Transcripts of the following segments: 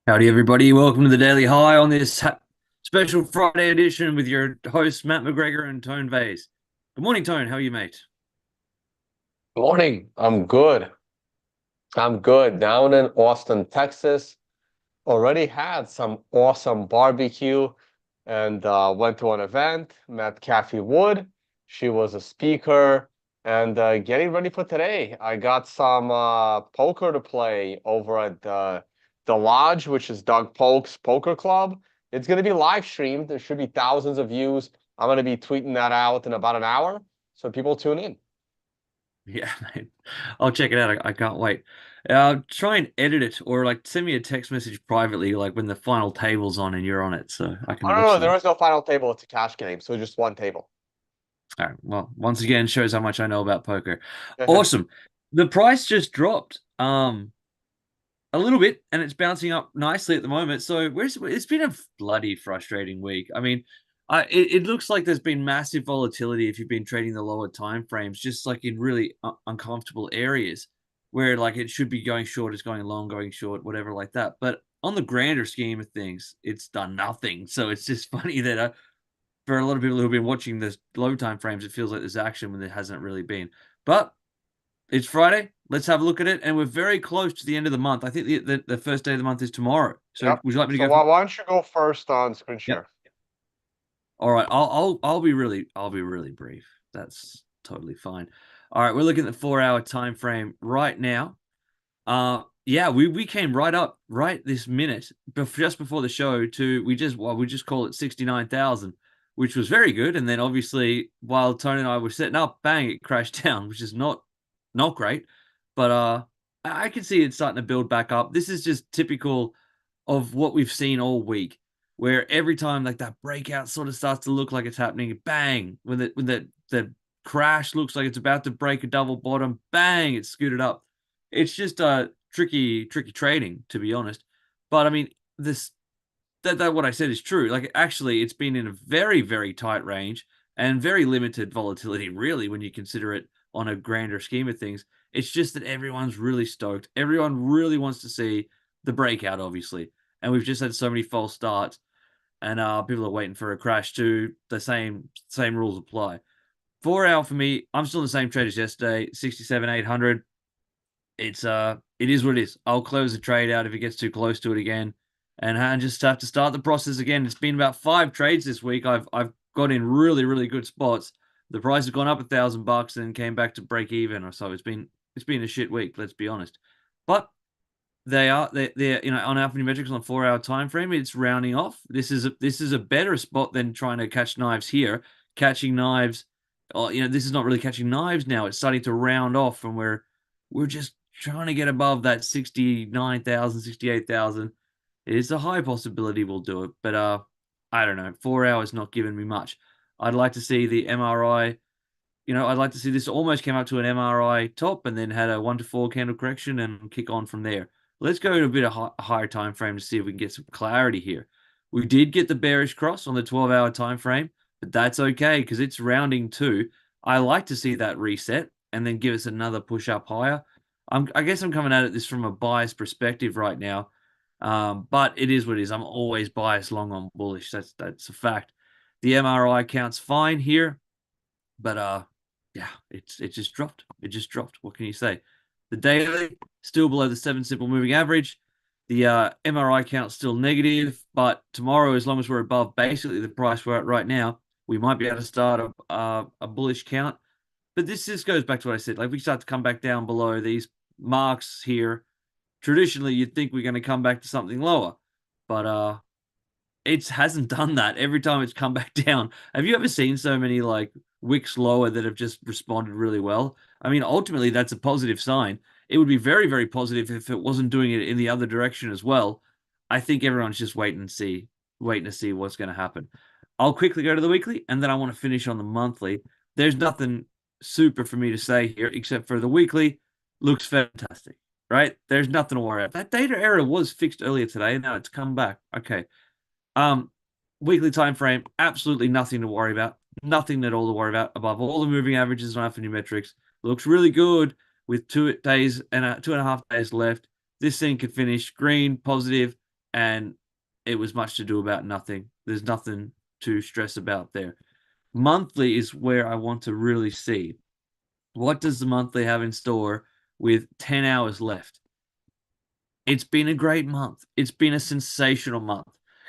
Howdy, everybody. Welcome to the Daily High on this special Friday edition with your hosts, Matt McGregor and Tone Vase. Good morning, Tone. How are you, mate? Morning. I'm good. I'm good. Down in Austin, Texas. Already had some awesome barbecue and went to an event, met Kathy Wood. She was a speaker and getting ready for today. I got some poker to play over at the Lodge, which is Doug Polk's Poker Club. It's going to be live streamed. There should be thousands of views. I'm going to be tweeting that out in about an hour, so people tune in. Yeah, mate. I'll check it out. I can't wait. Try and edit it or like send me a text message privately, like when the final table's on and you're on it, so I can Oh, no, watch no, there that. is no final table. It's a cash game, so just one table. All right. Well, once again, shows how much I know about poker. Awesome. The price just dropped. A little bit, and it's bouncing up nicely at the moment. So it's been a bloody frustrating week. I mean, it looks like there's been massive volatility if you've been trading the lower time frames, just like in really uncomfortable areas where like it should be going short, it's going long, going short, whatever like that. But on the grander scheme of things, it's done nothing. So it's just funny that for a lot of people who've been watching this low time frames, it feels like there's action when there hasn't really been. But it's Friday. Let's have a look at it, and we're very close to the end of the month. I think the first day of the month is tomorrow. So Yep. would you like me to So go from? why don't you go first on screen Yep. share? All right. I'll be really brief. That's totally fine. All right. We're looking at the 4 hour time frame right now. Yeah, we came right up right this minute, just before the show to we just call it 69,000, which was very good. And then obviously while Tony and I were setting up, bang, it crashed down, which is not great. But I can see it starting to build back up. This is just typical of what we've seen all week, where every time like that breakout sort of starts to look like it's happening, bang, when the crash looks like it's about to break a double bottom, bang, it's scooted up. It's just tricky trading, to be honest. But I mean, this that what I said is true. Like actually, it's been in a very tight range and very limited volatility, really, when you consider it on a grander scheme of things. It's just that everyone's really stoked. Everyone really wants to see the breakout, obviously, and we've just had so many false starts, and people are waiting for a crash too. The same rules apply. 4 hour for me, I'm still in the same trade as yesterday, 67,800. It is what it is. I'll close the trade out if it gets too close to it again, and I just have to start the process again. It's been about 5 trades this week. I've got in really good spots. The price has gone up $1,000 and came back to break even or so. It's been a shit week. Let's be honest, but they're on Alpha Numerics on a 4 hour time frame. It's rounding off. This is a better spot than trying to catch knives here. Catching knives, oh, this is not really catching knives now. It's starting to round off from where we're just trying to get above that 69,000, 68,000. It's a high possibility we'll do it, but I don't know. 4 hours not giving me much. I'd like to see the MRI. I'd like to see this almost came up to an MRI top and then had a 1 to 4 candle correction and kick on from there. Let's go to a bit of higher time frame to see if we can get some clarity here. We did get the bearish cross on the 12-hour time frame, but that's okay because it's rounding too. I like to see that reset and then give us another push up higher. I guess I'm coming at this from a biased perspective right now, but it is what it is. I'm always biased long on bullish. That's a fact. The MRI counts fine here, but yeah, it just dropped. It just dropped. What can you say? The daily still below the 7 simple moving average. The MRI count still negative, but tomorrow, as long as we're above basically the price we're at right now, we might be able to start a bullish count. But this just goes back to what I said. Like we start to come back down below these marks here. Traditionally, you'd think we're going to come back to something lower, but it hasn't done that. Every time it's come back down. Have you ever seen so many like wicks lower that have just responded really well? I mean, ultimately, that's a positive sign. It would be very positive if it wasn't doing it in the other direction as well. I think everyone's just waiting to see what's going to happen. I'll quickly go to the weekly, and then I want to finish on the monthly. There's nothing super for me to say here except for the weekly looks fantastic, right? There's nothing to worry about. That data error was fixed earlier today. Now it's come back. Okay. Um, Weekly time frame, absolutely nothing to worry about. Nothing at all to worry about. Above all the moving averages and alphanumerics, looks really good with 2 days and 2.5 days left. This thing could finish green, positive, and it was much to do about nothing. There's nothing to stress about there. Monthly is where I want to really see what does the monthly have in store with 10 hours left. It's been a great month. It's been a sensational month,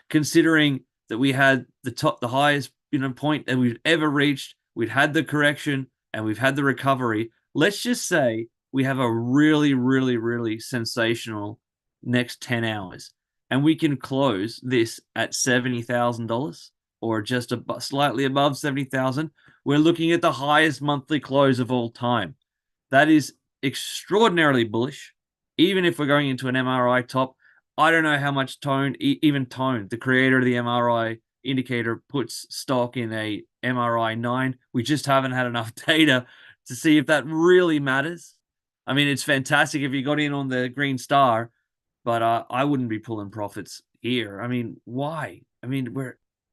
considering that we had the highest point that we've ever reached. We've had the correction and we've had the recovery. Let's just say we have a really, really, really sensational next 10 hours, and we can close this at $70,000 or just slightly above 70,000. We're looking at the highest monthly close of all time. That is extraordinarily bullish. Even if we're going into an MRI top, I don't know how much even Tone, the creator of the MRI indicator, puts stock in a MRI 9. We just haven't had enough data to see if that really matters. I mean, it's fantastic if you got in on the green star, but I wouldn't be pulling profits here. I mean, why? I mean,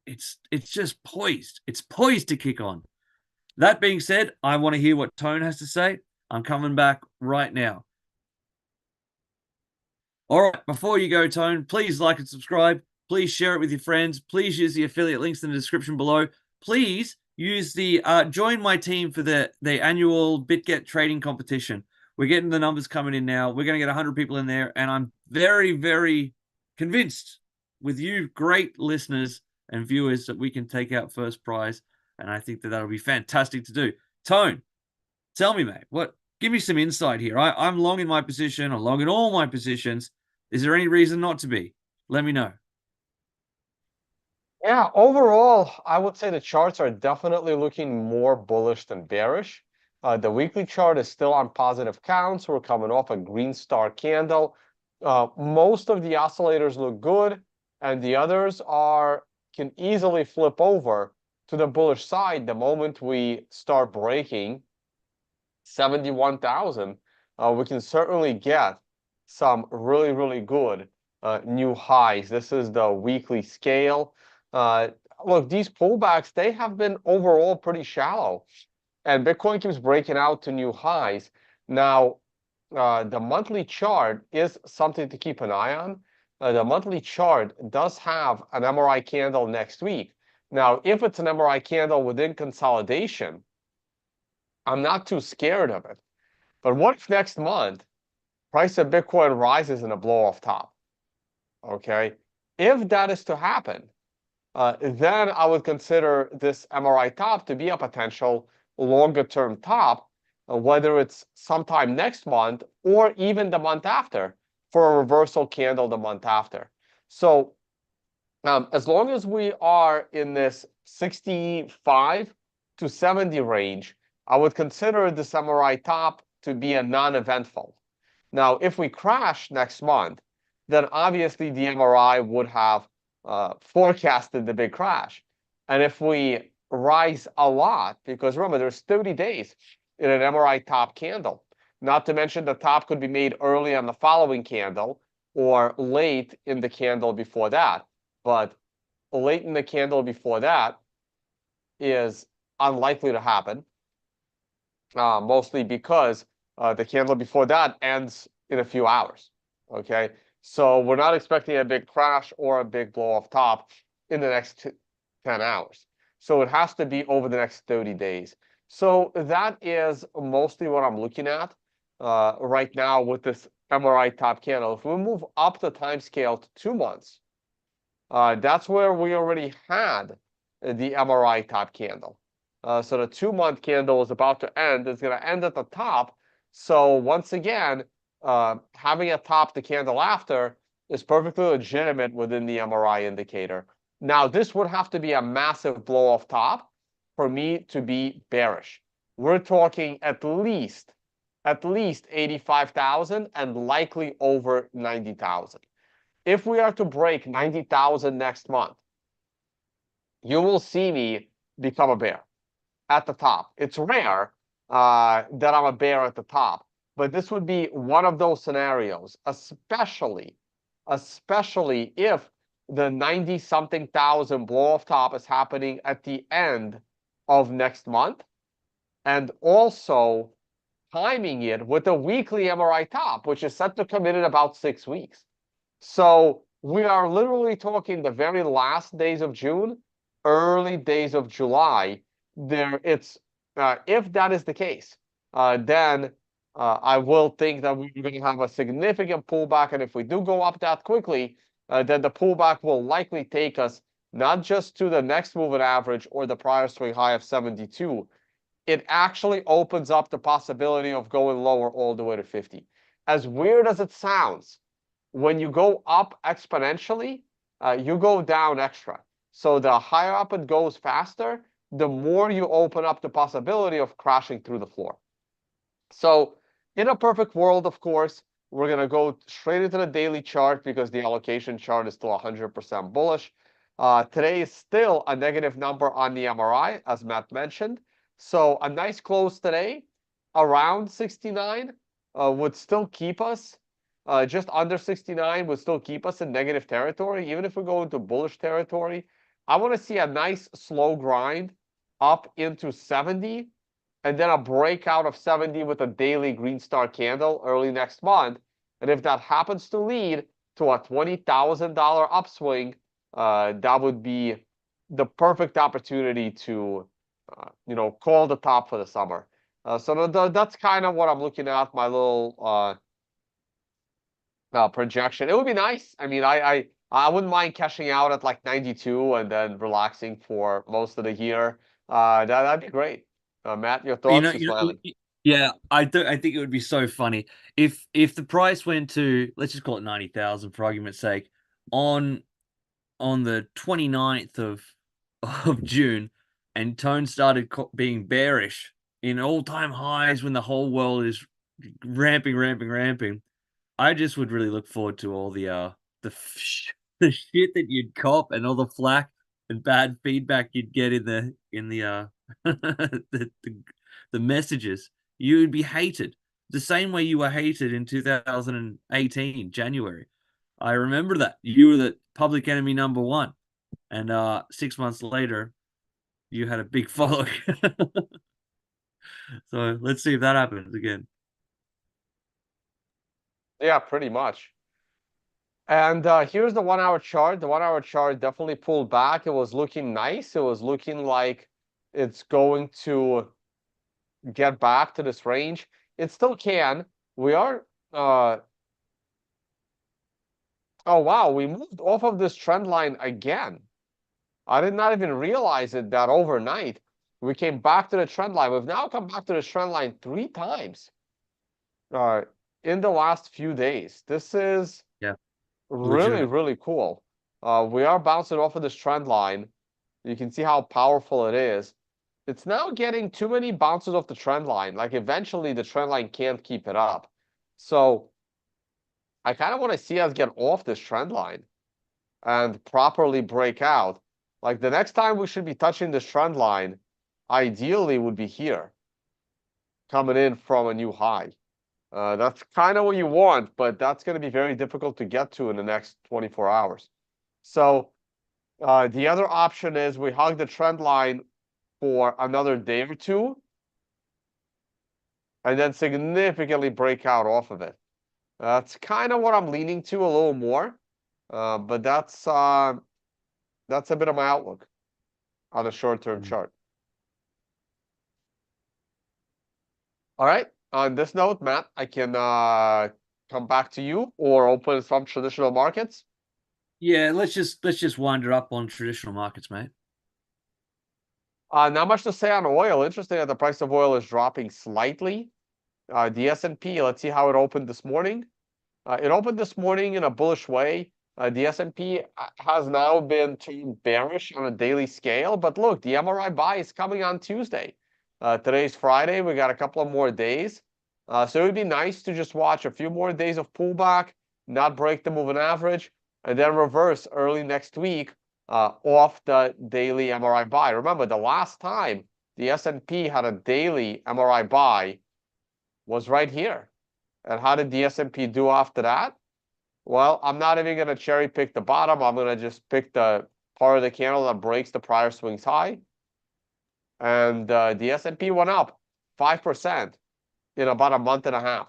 it's just poised. It's poised to kick on. That being said, I want to hear what Tone has to say. I'm coming back right now. All right, before you go, Tone, please like and subscribe. Please share it with your friends. Please use the affiliate links in the description below. Please use the join my team for the annual BitGet trading competition. We're getting the numbers coming in now. We're going to get 100 people in there, and I'm very, very convinced with you great listeners and viewers that we can take out first prize, and I think that that'll be fantastic to do. Tone, tell me, mate, give me some insight here. I'm long in my position. I'm long in all my positions. Is there any reason not to be? Let me know. Yeah, overall, I would say the charts are definitely looking more bullish than bearish. The weekly chart is still on positive counts. We're coming off a green star candle. Most of the oscillators look good, and the others can easily flip over to the bullish side the moment we start breaking 71,000. We can certainly get some really, really good new highs. This is the weekly scale. Look, these pullbacks, they have been overall pretty shallow, and Bitcoin keeps breaking out to new highs. Now, the monthly chart is something to keep an eye on. The monthly chart does have an MRI candle next week. Now, if it's an MRI candle within consolidation, I'm not too scared of it. But what if next month price of Bitcoin rises in a blow-off top? Okay, if that is to happen, then I would consider this MRI top to be a potential longer-term top, whether it's sometime next month or even the month after for a reversal candle the month after. So as long as we are in this 65 to 70 range, I would consider this MRI top to be a non-eventful. Now, if we crash next month, then obviously the MRI would have forecasted the big crash. And if we rise a lot, because remember, there's 30 days in an MRI top candle, not to mention the top could be made early on the following candle or late in the candle before that. But late in the candle before that is unlikely to happen, mostly because the candle before that ends in a few hours. Okay, so we're not expecting a big crash or a big blow off top in the next 10 hours. So it has to be over the next 30 days. So that is mostly what I'm looking at right now with this MRI top candle. If we move up the time scale to 2 months, that's where we already had the MRI top candle. So the 2-month candle is about to end. It's going to end at the top. So once again, having a top the candle after is perfectly legitimate within the MRI indicator. Now, this would have to be a massive blow-off top for me to be bearish. We're talking at least 85,000 and likely over 90,000. If we are to break 90,000 next month, you will see me become a bear at the top. It's rare that I'm a bear at the top, but this would be one of those scenarios, especially if the 90-something thousand blow-off top is happening at the end of next month, and also timing it with a weekly MRI top, which is set to come in about 6 weeks. So We are literally talking the very last days of June, early days of July. If that is the case, then I will think that we're going to have a significant pullback. And if we do go up that quickly, then the pullback will likely take us not just to the next moving average or the prior swing high of 72. It actually opens up the possibility of going lower all the way to 50. As weird as it sounds, when you go up exponentially, you go down extra. So the higher up it goes faster, the more you open up the possibility of crashing through the floor. So in a perfect world, of course, we're going to go straight into the daily chart because the allocation chart is still 100% bullish. Today is still a negative number on the MRI, as Matt mentioned. So a nice close today around 69 would still keep us just under 69 would still keep us in negative territory. Even if we go into bullish territory, I want to see a nice slow grind up into 70 and then a breakout of 70 with a daily green star candle early next month. And if that happens to lead to a $20,000 upswing, that would be the perfect opportunity to, call the top for the summer. So that's kind of what I'm looking at, my little projection. It would be nice. I mean, I wouldn't mind cashing out at like 92 and then relaxing for most of the year. That'd be great. Matt, your You thoughts? know, You're you know, smiling. yeah, I do. I think it would be so funny if the price went to, let's just call it 90,000 for argument's sake, on the 29th of June, and tone started being bearish in all-time highs when the whole world is ramping, ramping, ramping. I just would really look forward to all the the shit that you'd cop and all the flack and bad feedback you'd get in the the messages. You would be hated the same way you were hated in 2018 January. I remember that you were the public enemy number one, and 6 months later you had a big following. So let's see if that happens again. Yeah, pretty much. And here's the 1 hour chart. The 1 hour chart definitely pulled back. It was looking nice. It was looking like it's going to get back to this range. It still can. We are. Oh wow, we moved off of this trend line again. I did not even realize it that overnight we came back to the trend line. We've now come back to the trend line 3 times uh, in the last few days. This is Yeah, really, legitimate. really cool. We are bouncing off of this trend line. You can see how powerful it is. It's now getting too many bounces off the trend line. Like eventually the trend line can't keep it up. So I kind of want to see us get off this trend line and properly break out. Like the next time we should be touching this trend line, ideally would be here, coming in from a new high. That's kind of what you want, but that's going to be very difficult to get to in the next 24 hours. So the other option is we hug the trend line for another day or two, and then significantly break out off of it. That's kind of what I'm leaning to a little more, but that's a bit of my outlook on a short-term Mm. chart. All right. On this note, Matt, I can come back to you or open some traditional markets. Yeah, let's just wind it up on traditional markets, mate. Not much to say on oil. Interesting that the price of oil is dropping slightly. The S&P, let's see how it opened this morning. It opened this morning in a bullish way. The S&P has now been turned bearish on a daily scale. But look, the MRI buy is coming on Tuesday. Today's Friday. We got a couple of more days. So it would be nice to just watch a few more days of pullback, not break the moving average, and then reverse early next week off the daily MRI buy. Remember, the last time the S&P had a daily MRI buy was right here. And how did the S&P do after that? Well, I'm not even going to cherry pick the bottom. I'm going to just pick the part of the candle that breaks the prior swing's high. And the S&P went up 5% in about a month and a half,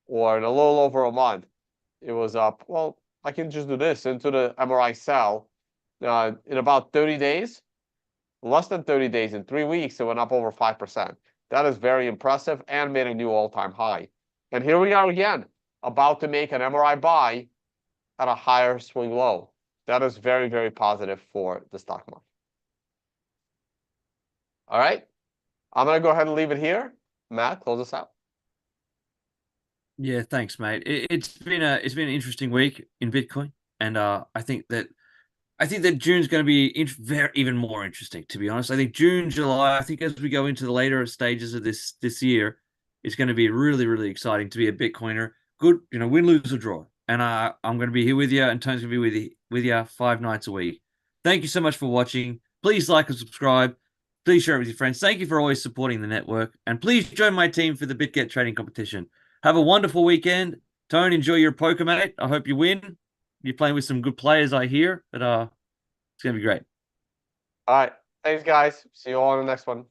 or in a little over a month. It was up, well, I can just do this into the MRI cell in about 30 days, less than 30 days, in 3 weeks, it went up over 5%. That is very impressive and made a new all-time high. And here we are again, about to make an MRI buy at a higher swing low. That is very, very positive for the stock market. All right. I'm going to go ahead and leave it here. Matt, close us out. Yeah, thanks, mate. It's been an interesting week in Bitcoin, and I think that June's going to be even more interesting, to be honest. I think June, July, I think as we go into the later stages of this year, it's going to be really, really exciting to be a Bitcoiner. Good, win, lose, or draw. And I'm going to be here with you, and Tony's going to be with you 5 nights a week. Thank you so much for watching. Please like and subscribe. Please share it with your friends. Thank you for always supporting the network. And please join my team for the BitGet trading competition. Have a wonderful weekend. Tony, enjoy your poker, mate. I hope you win. You're playing with some good players, I hear. But it's gonna be great. All right. Thanks, guys. See you all on the next one.